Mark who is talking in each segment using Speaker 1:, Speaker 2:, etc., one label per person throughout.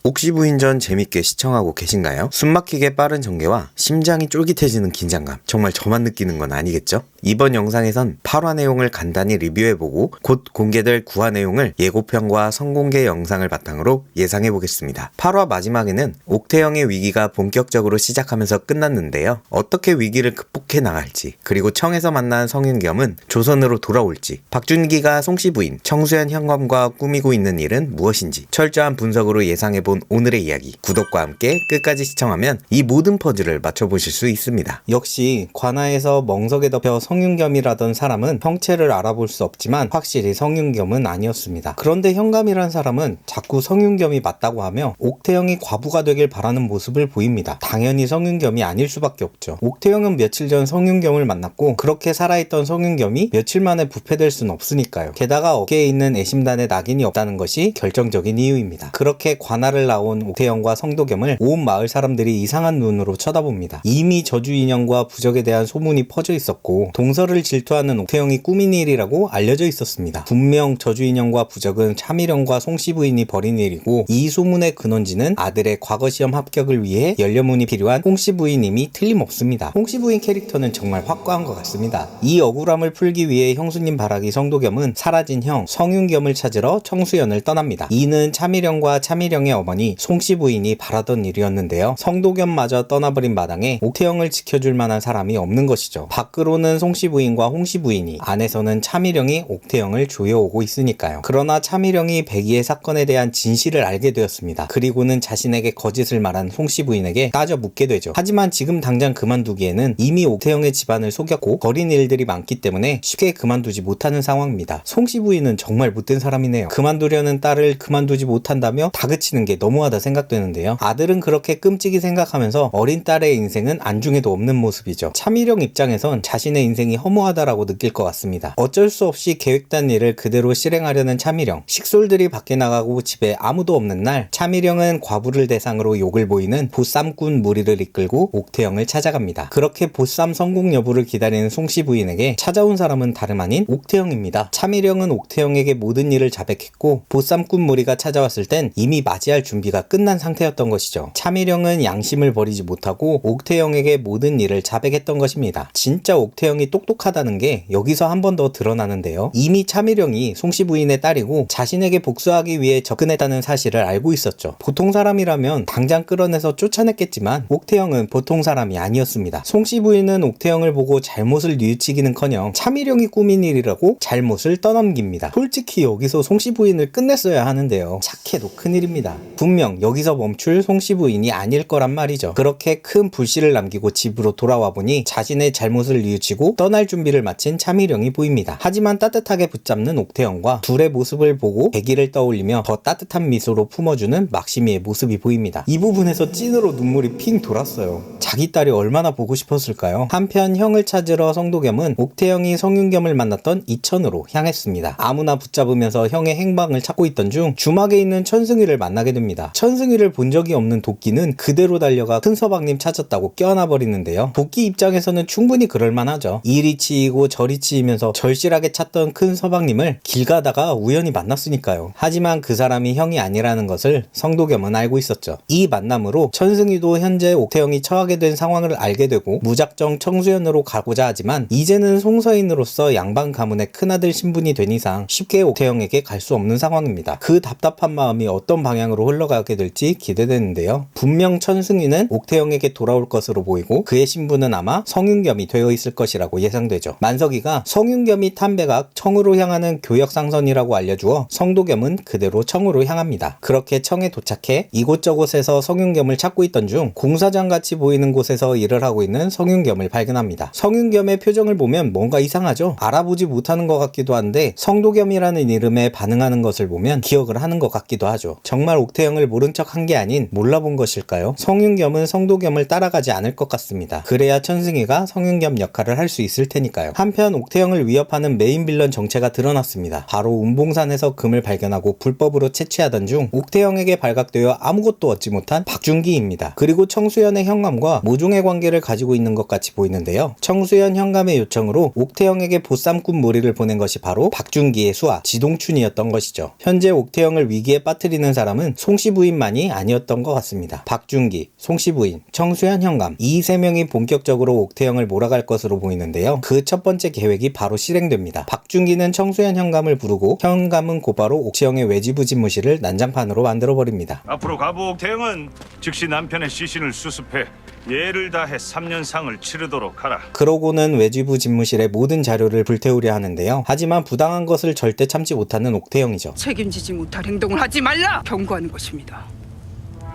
Speaker 1: 옥시부인전 재밌게 시청하고 계신가요? 숨막히게 빠른 전개와 심장이 쫄깃해지는 긴장감, 정말 저만 느끼는 건 아니겠죠? 이번 영상에선 8화 내용을 간단히 리뷰해보고 곧 공개될 9화 내용을 예고편과 선공개 영상을 바탕으로 예상해보겠습니다. 8화 마지막에는 옥태영의 위기가 본격적으로 시작하면서 끝났는데요. 어떻게 위기를 극복해 나갈지, 그리고 청에서 만난 성윤겸은 조선으로 돌아올지, 박준기가 송씨 부인 청수연 현검과 꾸미고 있는 일은 무엇인지 철저한 분석으로 예상해본 오늘의 이야기, 구독과 함께 끝까지 시청하면 이 모든 퍼즐을 맞춰보실 수 있습니다. 역시 관아에서 멍석에 덮여 성윤겸이라던 사람은 형체를 알아볼 수 없지만 확실히 성윤겸은 아니었습니다. 그런데 현감이란 사람은 자꾸 성윤겸이 맞다고 하며 옥태영이 과부가 되길 바라는 모습을 보입니다. 당연히 성윤겸이 아닐 수밖에 없죠. 옥태영은 며칠 전 성윤겸을 만났고 그렇게 살아있던 성윤겸이 며칠 만에 부패될 순 없으니까요. 게다가 어깨에 있는 애심단에 낙인이 없다는 것이 결정적인 이유입니다. 그렇게 관아를 나온 옥태영과 성도겸을 온 마을 사람들이 이상한 눈으로 쳐다봅니다. 이미 저주인형과 부적에 대한 소문이 퍼져 있었고 동서를 질투하는 옥태영이 꾸민 일이라고 알려져 있었습니다. 분명 저주인형과 부적은 차미령과 송씨 부인이 벌인 일이고 이 소문의 근원지는 아들의 과거시험 합격을 위해 연료문이 필요한 송씨 부인임이 틀림없습니다. 송씨 부인 캐릭터는 정말 확고한 것 같습니다. 이 억울함을 풀기 위해 형수님 바라기 성도겸은 사라진 형 성윤겸을 찾으러 청수연을 떠납니다. 이는 차미령과 차미령의 어머니 송씨 부인이 바라던 일이었는데요. 성도겸마저 떠나버린 마당에 옥태영을 지켜줄 만한 사람이 없는 것이죠. 밖으로는 송씨 부인과 홍씨 부인이, 안에서는 차미령이 옥태영을 조여오고 있으니까요. 그러나 차미령이 백이의 사건에 대한 진실을 알게 되었습니다. 그리고는 자신에게 거짓을 말한 송씨 부인에게 따져 묻게 되죠. 하지만 지금 당장 그만두기에는 이미 옥태영의 집안을 속였고 버린 일들이 많기 때문에 쉽게 그만두지 못하는 상황입니다. 송씨 부인은 정말 못된 사람이네요. 그만두려는 딸을 그만두지 못한다며 다그치는 게 너무하다 생각되는데요. 아들은 그렇게 끔찍이 생각하면서 어린 딸의 인생은 안중에도 없는 모습이죠. 차미령 입장에선 자신의 인생이 허무하다라고 느낄 것 같습니다. 어쩔 수 없이 계획된 일을 그대로 실행하려는 차미령. 식솔들이 밖에 나가고 집에 아무도 없는 날, 차미령은 과부를 대상으로 욕을 보이는 보쌈꾼 무리를 이끌고 옥태영을 찾아갑니다. 그렇게 보쌈 성공 여부를 기다리는 송씨 부인에게 찾아온 사람은 다름 아닌 옥태영입니다. 차미령은 옥태영에게 모든 일을 자백했고 보쌈꾼 무리가 찾아왔을 땐 이미 맞이할 준비가 끝난 상태였던 것이죠. 차미령은 양심을 버리지 못하고 옥태영에게 모든 일을 자백했던 것입니다. 진짜 옥태영이 똑똑하다는 게 여기서 한 번 더 드러나는데요. 이미 차미령이 송씨 부인의 딸이고 자신에게 복수하기 위해 접근했다는 사실을 알고 있었죠. 보통 사람이라면 당장 끌어내서 쫓아냈겠지만 옥태영은 보통 사람이 아니었습니다. 송씨 부인은 옥태영을 보고 잘못을 뉘우치기는커녕 차미령이 꾸민 일이라고 잘못을 떠넘깁니다. 솔직히 여기서 송씨 부인을 끝냈어야 하는데요. 착해도 큰일입니다. 분명 여기서 멈출 송씨 부인이 아닐 거란 말이죠. 그렇게 큰 불씨를 남기고 집으로 돌아와 보니 자신의 잘못을 뉘우치고 떠날 준비를 마친 차미령이 보입니다. 하지만 따뜻하게 붙잡는 옥태영과 둘의 모습을 보고 백일을 떠올리며 더 따뜻한 미소로 품어주는 막심이의 모습이 보입니다. 이 부분에서 찐으로 눈물이 핑 돌았어요. 자기 딸이 얼마나 보고 싶었을까요? 한편 형을 찾으러 성도겸은 옥태영이 성윤겸을 만났던 이천으로 향했습니다. 아무나 붙잡으면서 형의 행방을 찾고 있던 중 주막에 있는 천승위를 만나게 됩니다. 천승위를 본 적이 없는 도끼는 그대로 달려가 큰 서방님 찾았다고 껴안아 버리는데요. 도끼 입장에서는 충분히 그럴만하죠. 이리 치이고 저리 치이면서 절실하게 찾던 큰 서방님을 길 가다가 우연히 만났으니까요. 하지만 그 사람이 형이 아니라는 것을 성도겸은 알고 있었죠. 이 만남으로 천승위도 현재 옥태영이 처하게 된 상황을 알게 되고 무작정 청수연으로 가고자 하지만 이제는 송서인으로서 양반 가문의 큰아들 신분이 된 이상 쉽게 옥태영에게 갈 수 없는 상황입니다. 그 답답한 마음이 어떤 방향으로 흘러가게 될지 기대되는데요. 분명 천승위는 옥태영에게 돌아올 것으로 보이고 그의 신분은 아마 성윤겸이 되어 있을 것이라고 예상되죠. 만석이가 성윤겸이 탄배각 청으로 향하는 교역상선이라고 알려주어 성도겸은 그대로 청으로 향합니다. 그렇게 청에 도착해 이곳저곳에서 성윤겸을 찾고 있던 중 공사장같이 보이는 곳에서 일을 하고 있는 성윤겸을 발견합니다. 성윤겸의 표정을 보면 뭔가 이상하죠? 알아보지 못하는 것 같기도 한데 성도겸이라는 이름에 반응하는 것을 보면 기억을 하는 것 같기도 하죠. 정말 옥태영을 모른 척 한 게 아닌 몰라본 것일까요? 성윤겸은 성도겸을 따라가지 않을 것 같습니다. 그래야 천승이가 성윤겸 역할을 할 수 수 있을 테니까요. 한편 옥태영을 위협하는 메인 빌런 정체가 드러났습니다. 바로 운봉산에서 금을 발견하고 불법으로 채취하던 중 옥태영에게 발각되어 아무것도 얻지 못한 박준기입니다. 그리고 청수연의 현감과 모종의 관계를 가지고 있는 것 같이 보이는데요. 청수연 현감의 요청으로 옥태영에게 보쌈꾼 무리를 보낸 것이 바로 박준기의 수하 지동춘이었던 것이죠. 현재 옥태영을 위기에 빠뜨리는 사람은 송씨 부인만이 아니었던 것 같습니다. 박준기, 송씨 부인, 청수연 현감 이 세 명이 본격적으로 옥태영을 몰아갈 것으로 보이는데요. 그 첫 번째 계획이 바로 실행됩니다. 박준기는 청수연 현감을 부르고 현감은 곧바로 옥태영의 외지부 집무실을 난장판으로 만들어버립니다.
Speaker 2: 앞으로 가부 옥태영은 즉시 남편의 시신을 수습해 예를 다해 3년상을 치르도록 하라.
Speaker 1: 그러고는 외지부 집무실의 모든 자료를 불태우려 하는데요. 하지만 부당한 것을 절대 참지 못하는 옥태영이죠.
Speaker 3: 책임지지 못할 행동을 하지 말라 경고하는 것입니다.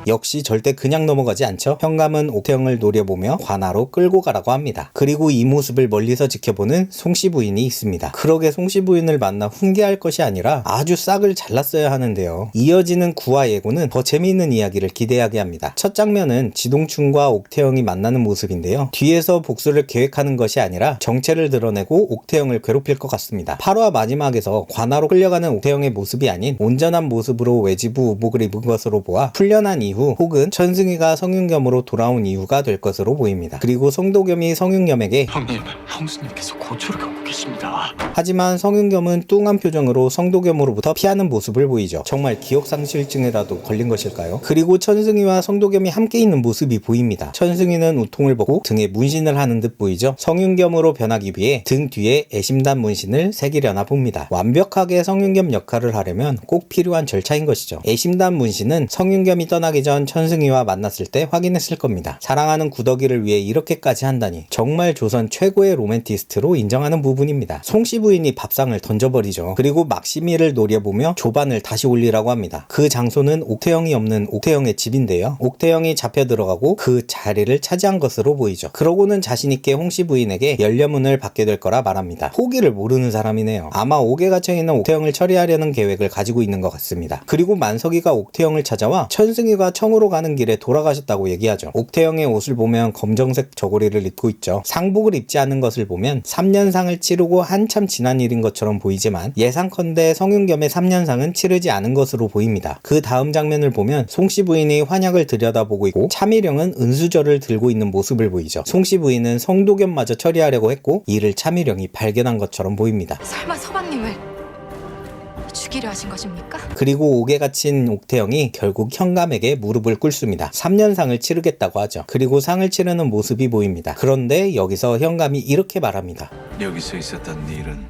Speaker 1: 역시 절대 그냥 넘어가지 않죠. 현감은 옥태영을 노려보며 관하로 끌고 가라고 합니다. 그리고 이 모습을 멀리서 지켜보는 송씨 부인이 있습니다. 그러게 송씨 부인을 만나 훈계할 것이 아니라 아주 싹을 잘랐어야 하는데요. 이어지는 구화 예고는 더 재미있는 이야기를 기대하게 합니다. 첫 장면은 지동춘과 옥태영이 만나는 모습인데요. 뒤에서 복수를 계획하는 것이 아니라 정체를 드러내고 옥태영을 괴롭힐 것 같습니다. 8화 마지막에서 관하로 끌려가는 옥태영의 모습이 아닌 온전한 모습으로 외지부 우복을 입은 것으로 보아 풀려난 이후 혹은 천승희가 성윤겸으로 돌아온 이유가 될 것으로 보입니다. 그리고 성도겸이 성윤겸에게
Speaker 4: 형님, 형수님께서 고초를 겪고 계십니다.
Speaker 1: 하지만 성윤겸은 뚱한 표정으로 성도겸으로부터 피하는 모습을 보이죠. 정말 기억상실증이라도 걸린 것일까요? 그리고 천승희와 성도겸이 함께 있는 모습이 보입니다. 천승희는 우통을 벗고 등에 문신을 하는 듯 보이죠. 성윤겸으로 변하기 위해 등 뒤에 애심단 문신을 새기려나 봅니다. 완벽하게 성윤겸 역할을 하려면 꼭 필요한 절차인 것이죠. 애심단 문신은 성윤겸이 떠나기 전 천승희와 만났을 때 확인했을 겁니다. 사랑하는 구더기를 위해 이렇게까지 한다니 정말 조선 최고의 로맨티스트로 인정하는 부분입니다. 송씨 부인이 밥상을 던져버리죠. 그리고 막시미를 노려보며 조반을 다시 올리라고 합니다. 그 장소는 옥태영이 없는 옥태영의 집인데요. 옥태영이 잡혀 들어가고 그 자리를 차지한 것으로 보이죠. 그러고는 자신있게 홍씨 부인에게 열려문을 받게 될 거라 말합니다. 호기를 모르는 사람이네요. 아마 옥에 갇혀있는 옥태영을 처리하려는 계획을 가지고 있는 것 같습니다. 그리고 만석이가 옥태영을 찾아와 천승희가 청으로 가는 길에 돌아가셨다고 얘기하죠. 옥태영의 옷을 보면 검정색 저고리를 입고 있죠. 상복을 입지 않은 것을 보면 3년상을 치르고 한참 지난 일인 것처럼 보이지만 예상컨대 성윤겸의 3년상은 치르지 않은 것으로 보입니다. 그 다음 장면을 보면 송씨 부인이 환약을 들여다보고 있고 차미령은 은수저를 들고 있는 모습을 보이죠. 송씨 부인은 성도겸마저 처리하려고 했고 이를 차미령이 발견한 것처럼 보입니다.
Speaker 5: 설마 서방님을 죽이려 하신 것입니까?
Speaker 1: 그리고 옥에 갇힌 옥태영이 결국 현감에게 무릎을 꿇습니다. 3년상을 치르겠다고 하죠. 그리고 상을 치르는 모습이 보입니다. 그런데 여기서 현감이 이렇게 말합니다.
Speaker 4: 여기서 있었던 일은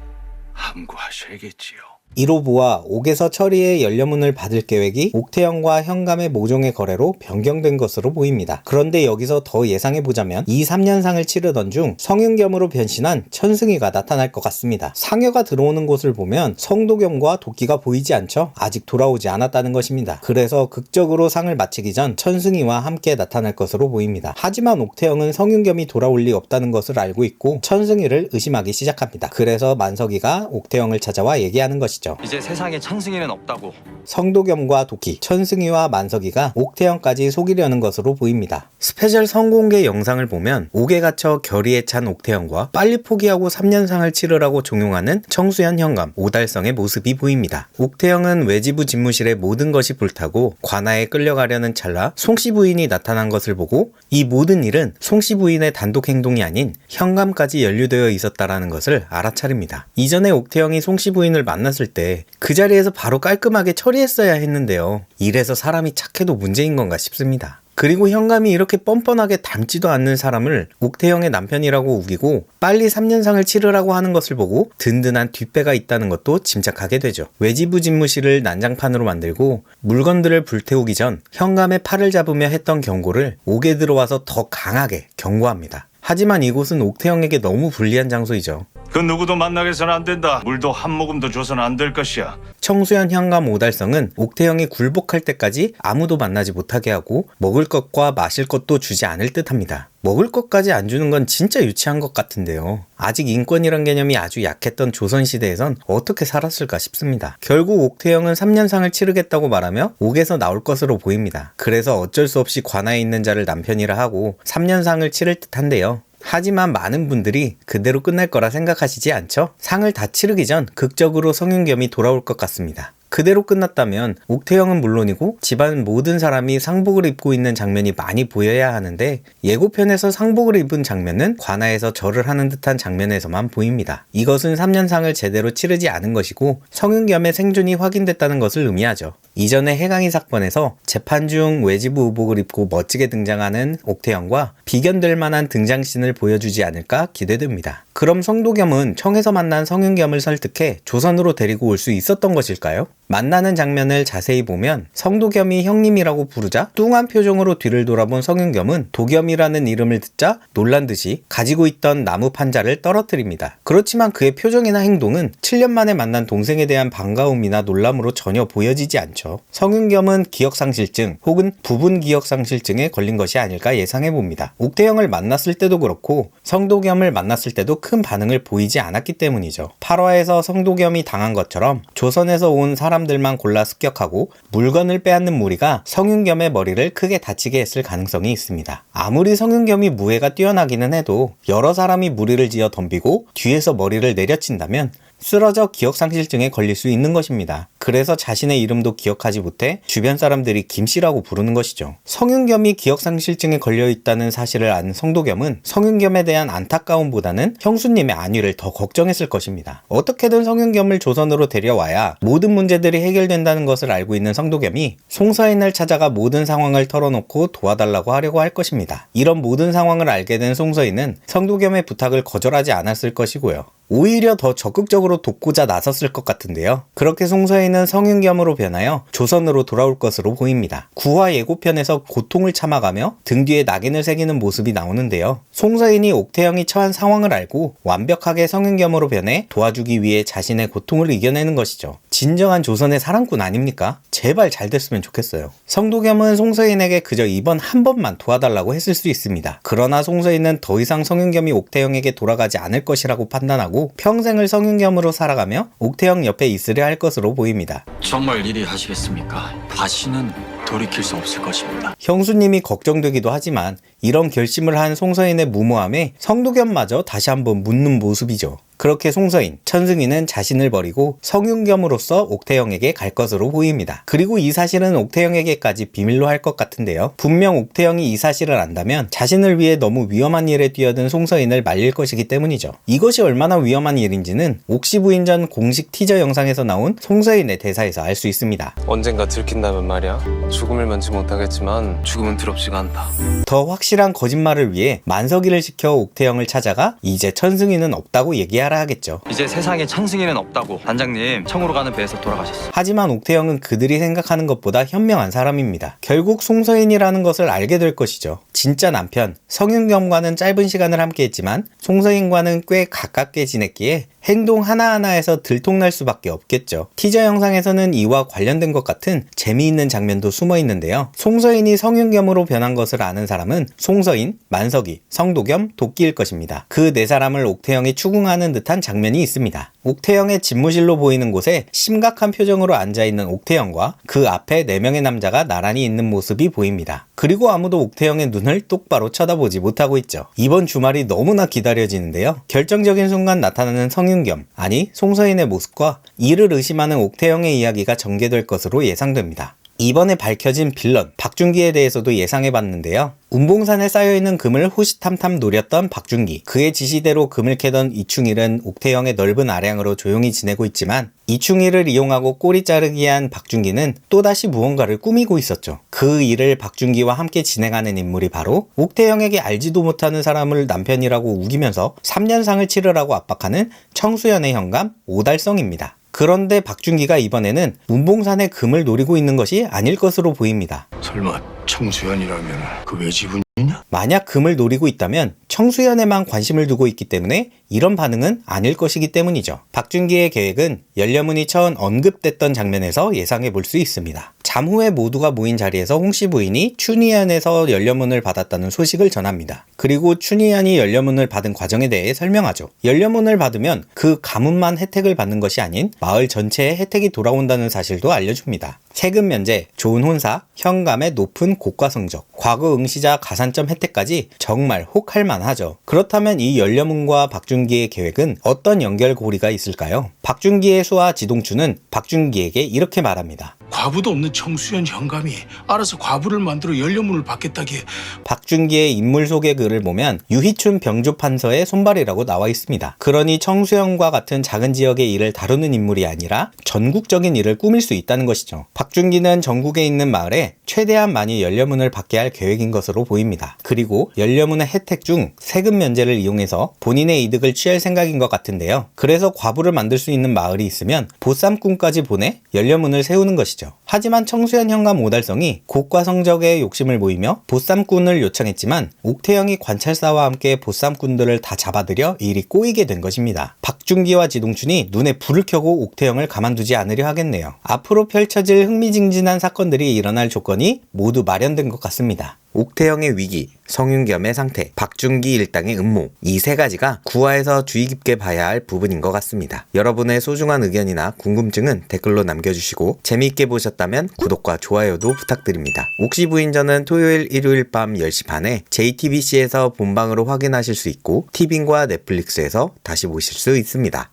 Speaker 4: 함구하셔야겠지요.
Speaker 1: 이로 보아 옥에서 처리해 열려문을 받을 계획이 옥태영과 현감의 모종의 거래로 변경된 것으로 보입니다. 그런데 여기서 더 예상해보자면 이 3년상을 치르던 중 성윤겸으로 변신한 천승희가 나타날 것 같습니다. 상여가 들어오는 곳을 보면 성도겸과 도끼가 보이지 않죠? 아직 돌아오지 않았다는 것입니다. 그래서 극적으로 상을 마치기 전 천승희와 함께 나타날 것으로 보입니다. 하지만 옥태영은 성윤겸이 돌아올 리 없다는 것을 알고 있고 천승희를 의심하기 시작합니다. 그래서 만석이가 옥태영을 찾아와 얘기하는 것이죠.
Speaker 6: 이제 세상에 천승이는 없다고.
Speaker 1: 성도겸과 도끼, 천승희와 만석이가 옥태영까지 속이려는 것으로 보입니다. 스페셜 성공개 영상을 보면 옥에 갇혀 결의에 찬 옥태영과 빨리 포기하고 3년상을 치르라고 종용하는 청수연 현감, 오달성의 모습이 보입니다. 옥태영은 외지부 집무실의 모든 것이 불타고 관아에 끌려가려는 찰나 송씨 부인이 나타난 것을 보고 이 모든 일은 송씨 부인의 단독 행동이 아닌 현감까지 연루되어 있었다라는 것을 알아차립니다. 이전에 옥태영이 송씨 부인을 만났을 때 그 자리에서 바로 깔끔하게 처리했어야 했는데요. 이래서 사람이 착해도 문제인 건가 싶습니다. 그리고 현감이 이렇게 뻔뻔하게 닮지도 않는 사람을 옥태영의 남편이라고 우기고 빨리 3년상을 치르라고 하는 것을 보고 든든한 뒷배가 있다는 것도 짐작하게 되죠. 외지부 집무실을 난장판으로 만들고 물건들을 불태우기 전 현감의 팔을 잡으며 했던 경고를 옥에 들어와서 더 강하게 경고합니다. 하지만 이곳은 옥태영에게 너무 불리한 장소이죠.
Speaker 2: 그 누구도 만나게 해서는 안 된다. 물도 한 모금도 줘서는 안 될 것이야.
Speaker 1: 청수연 현감 오달성은 옥태영이 굴복할 때까지 아무도 만나지 못하게 하고 먹을 것과 마실 것도 주지 않을 듯합니다. 먹을 것까지 안 주는 건 진짜 유치한 것 같은데요. 아직 인권이란 개념이 아주 약했던 조선시대에선 어떻게 살았을까 싶습니다. 결국 옥태영은 3년상을 치르겠다고 말하며 옥에서 나올 것으로 보입니다. 그래서 어쩔 수 없이 관아에 있는 자를 남편이라 하고 3년상을 치를 듯한데요. 하지만 많은 분들이 그대로 끝날 거라 생각하시지 않죠? 상을 다 치르기 전 극적으로 성윤겸이 돌아올 것 같습니다. 그대로 끝났다면 옥태영은 물론이고 집안 모든 사람이 상복을 입고 있는 장면이 많이 보여야 하는데 예고편에서 상복을 입은 장면은 관아에서 절을 하는 듯한 장면에서만 보입니다. 이것은 3년상을 제대로 치르지 않은 것이고 성윤겸의 생존이 확인됐다는 것을 의미하죠. 이전의 해강이 사건에서 재판 중 외지부 의복을 입고 멋지게 등장하는 옥태영과 비견될 만한 등장씬을 보여주지 않을까 기대됩니다. 그럼 성도겸은 청에서 만난 성윤겸을 설득해 조선으로 데리고 올 수 있었던 것일까요? 만나는 장면을 자세히 보면 성도겸이 형님이라고 부르자 뚱한 표정으로 뒤를 돌아본 성윤겸은 도겸이라는 이름을 듣자 놀란 듯이 가지고 있던 나무 판자를 떨어뜨립니다. 그렇지만 그의 표정이나 행동은 7년 만에 만난 동생에 대한 반가움이나 놀람으로 전혀 보여지지 않죠. 성윤겸은 기억상실증 혹은 부분 기억상실증에 걸린 것이 아닐까 예상해봅니다. 옥태영을 만났을 때도 그렇고 성도겸을 만났을 때도 큰 반응을 보이지 않았기 때문이죠. 8화에서 성도겸이 당한 것처럼 조선에서 온 사람들만 골라 습격하고 물건을 빼앗는 무리가 성윤겸의 머리를 크게 다치게 했을 가능성이 있습니다. 아무리 성윤겸이 무예가 뛰어나기는 해도 여러 사람이 무리를 지어 덤비고 뒤에서 머리를 내려친다면 쓰러져 기억상실증에 걸릴 수 있는 것입니다. 그래서 자신의 이름도 기억하지 못해 주변 사람들이 김씨라고 부르는 것이죠. 성윤겸이 기억상실증에 걸려있다는 사실을 안 성도겸은 성윤겸에 대한 안타까움보다는 형수님의 안위를 더 걱정했을 것입니다. 어떻게든 성윤겸을 조선으로 데려와야 모든 문제들이 해결된다는 것을 알고 있는 성도겸이 송서인을 찾아가 모든 상황을 털어놓고 도와달라고 하려고 할 것입니다. 이런 모든 상황을 알게 된 송서인은 성도겸의 부탁을 거절하지 않았을 것이고요. 오히려 더 적극적으로 돕고자 나섰을 것 같은데요. 그렇게 송서인은 성윤겸으로 변하여 조선으로 돌아올 것으로 보입니다. 9화 예고편에서 고통을 참아가며 등 뒤에 낙인을 새기는 모습이 나오는데요. 송서인이 옥태영이 처한 상황을 알고 완벽하게 성윤겸으로 변해 도와주기 위해 자신의 고통을 이겨내는 것이죠. 진정한 조선의 사랑꾼 아닙니까? 제발 잘 됐으면 좋겠어요. 성도겸은 송서인에게 그저 이번 한 번만 도와달라고 했을 수 있습니다. 그러나 송서인은 더 이상 성윤겸이 옥태영에게 돌아가지 않을 것이라고 판단하고 평생을 성윤겸으로 살아가며 옥태영 옆에 있으려 할 것으로 보입니다.
Speaker 4: 정말 이리 하시겠습니까? 다시는 돌이킬 수 없을 것입니다.
Speaker 1: 형수님이 걱정되기도 하지만 이런 결심을 한 송서인의 무모함에 성도겸마저 다시 한번 묻는 모습이죠. 그렇게 송서인, 천승희는 자신을 버리고 성윤겸으로서 옥태영에게 갈 것으로 보입니다. 그리고 이 사실은 옥태영에게까지 비밀로 할 것 같은데요. 분명 옥태영이 이 사실을 안다면 자신을 위해 너무 위험한 일에 뛰어든 송서인을 말릴 것이기 때문이죠. 이것이 얼마나 위험한 일인지는 옥시 부인 전 공식 티저 영상에서 나온 송서인의 대사에서 알 수 있습니다.
Speaker 7: 언젠가 들킨다면 말이야. 죽음을 면치 못하겠지만
Speaker 4: 죽음은 두렵지가 않다.
Speaker 1: 더 확실한 거짓말을 위해 만석이를 시켜 옥태영을 찾아가 이제 천승희는 없다고 얘기하라 하겠죠.
Speaker 6: 이제 세상에 천승이는 없다고 단장님 청으로 가는 배에서 돌아가셨어.
Speaker 1: 하지만 옥태영은 그들이 생각하는 것보다 현명한 사람입니다. 결국 송서인이라는 것을 알게 될 것이죠. 진짜 남편 성윤겸과는 짧은 시간을 함께했지만 송서인과는 꽤 가깝게 지냈기에 행동 하나하나에서 들통날 수밖에 없겠죠. 티저 영상에서는 이와 관련된 것 같은 재미있는 장면도 숨어 있는데요. 송서인이 성윤겸으로 변한 것을 아는 사람은 송서인, 만석이, 성도겸, 도끼일 것입니다. 그 네 사람을 옥태영이 추궁하는 듯한 장면이 있습니다. 옥태영의 집무실로 보이는 곳에 심각한 표정으로 앉아있는 옥태영과 그 앞에 4명의 남자가 나란히 있는 모습이 보입니다. 그리고 아무도 옥태영의 눈을 똑바로 쳐다보지 못하고 있죠. 이번 주말이 너무나 기다려지는데요. 결정적인 순간 나타나는 성윤겸, 아니 송서인의 모습과 이를 의심하는 옥태영의 이야기가 전개될 것으로 예상됩니다. 이번에 밝혀진 빌런 박준기에 대해서도 예상해봤는데요. 운봉산에 쌓여있는 금을 호시탐탐 노렸던 박준기, 그의 지시대로 금을 캐던 이충일은 옥태영의 넓은 아량으로 조용히 지내고 있지만 이충일을 이용하고 꼬리 자르기 한 박준기는 또다시 무언가를 꾸미고 있었죠. 그 일을 박준기와 함께 진행하는 인물이 바로 옥태영에게 알지도 못하는 사람을 남편이라고 우기면서 3년상을 치르라고 압박하는 청수연의 현감 오달성입니다. 그런데 박준기가 이번에는 운봉산의 금을 노리고 있는 것이 아닐 것으로 보입니다.
Speaker 4: 설마 청수연이라면 그 외지분이냐?
Speaker 1: 만약 금을 노리고 있다면 청수연에만 관심을 두고 있기 때문에 이런 반응은 아닐 것이기 때문이죠. 박준기의 계획은 연려문이 처음 언급됐던 장면에서 예상해 볼 수 있습니다. 잠 후에 모두가 모인 자리에서 홍씨 부인이 춘희연에서 연려문을 받았다는 소식을 전합니다. 그리고 춘희연이 연려문을 받은 과정에 대해 설명하죠. 연려문을 받으면 그 가문만 혜택을 받는 것이 아닌 마을 전체에 혜택이 돌아온다는 사실도 알려줍니다. 세금 면제, 좋은 혼사, 현감의 높은 고과 성적, 과거 응시자 가산점 혜택까지 정말 혹할 만하죠. 그렇다면 이 연료문과 박준기의 계획은 어떤 연결고리가 있을까요? 박준기의 수하 지동추는 박준기에게 이렇게 말합니다.
Speaker 8: 과부도 없는 청수연 현감이 알아서 과부를 만들어 연료문을 받겠다기에
Speaker 1: 박준기의 인물 소개 글을 보면 유희춘 병조판서의 손발이라고 나와 있습니다. 그러니 청수연과 같은 작은 지역의 일을 다루는 인물이 아니라 전국적인 일을 꾸밀 수 있다는 것이죠. 박준기는 전국에 있는 마을에 최대한 많이 연료문을 받게 할 계획인 것으로 보입니다. 그리고 연료문의 혜택 중 세금 면제를 이용해서 본인의 이득을 취할 생각인 것 같은데요. 그래서 과부를 만들 수 있는 마을이 있으면 보쌈꾼까지 보내 연료문을 세우는 것이죠. 하지만 청수연 현감 오달성이 고과 성적에 욕심을 보이며 보쌈꾼을 요청했지만 옥태영이 관찰사와 함께 보쌈꾼들을 다 잡아들여 일이 꼬이게 된 것입니다. 박준기와 지동춘이 눈에 불을 켜고 옥태영을 가만두지 않으려 하겠네요. 앞으로 펼쳐질 흥미진진한 사건들이 일어날 조건이 모두 마련된 것 같습니다. 옥태영의 위기, 성윤겸의 상태, 박준기 일당의 음모, 이 세 가지가 9화에서 주의 깊게 봐야 할 부분인 것 같습니다. 여러분의 소중한 의견이나 궁금증은 댓글로 남겨주시고 재미있게 보셨다면 구독과 좋아요도 부탁드립니다. 옥시부인전은 토요일, 일요일 밤 10시 반에 JTBC에서 본방으로 확인하실 수 있고 티빙과 넷플릭스에서 다시 보실 수 있습니다.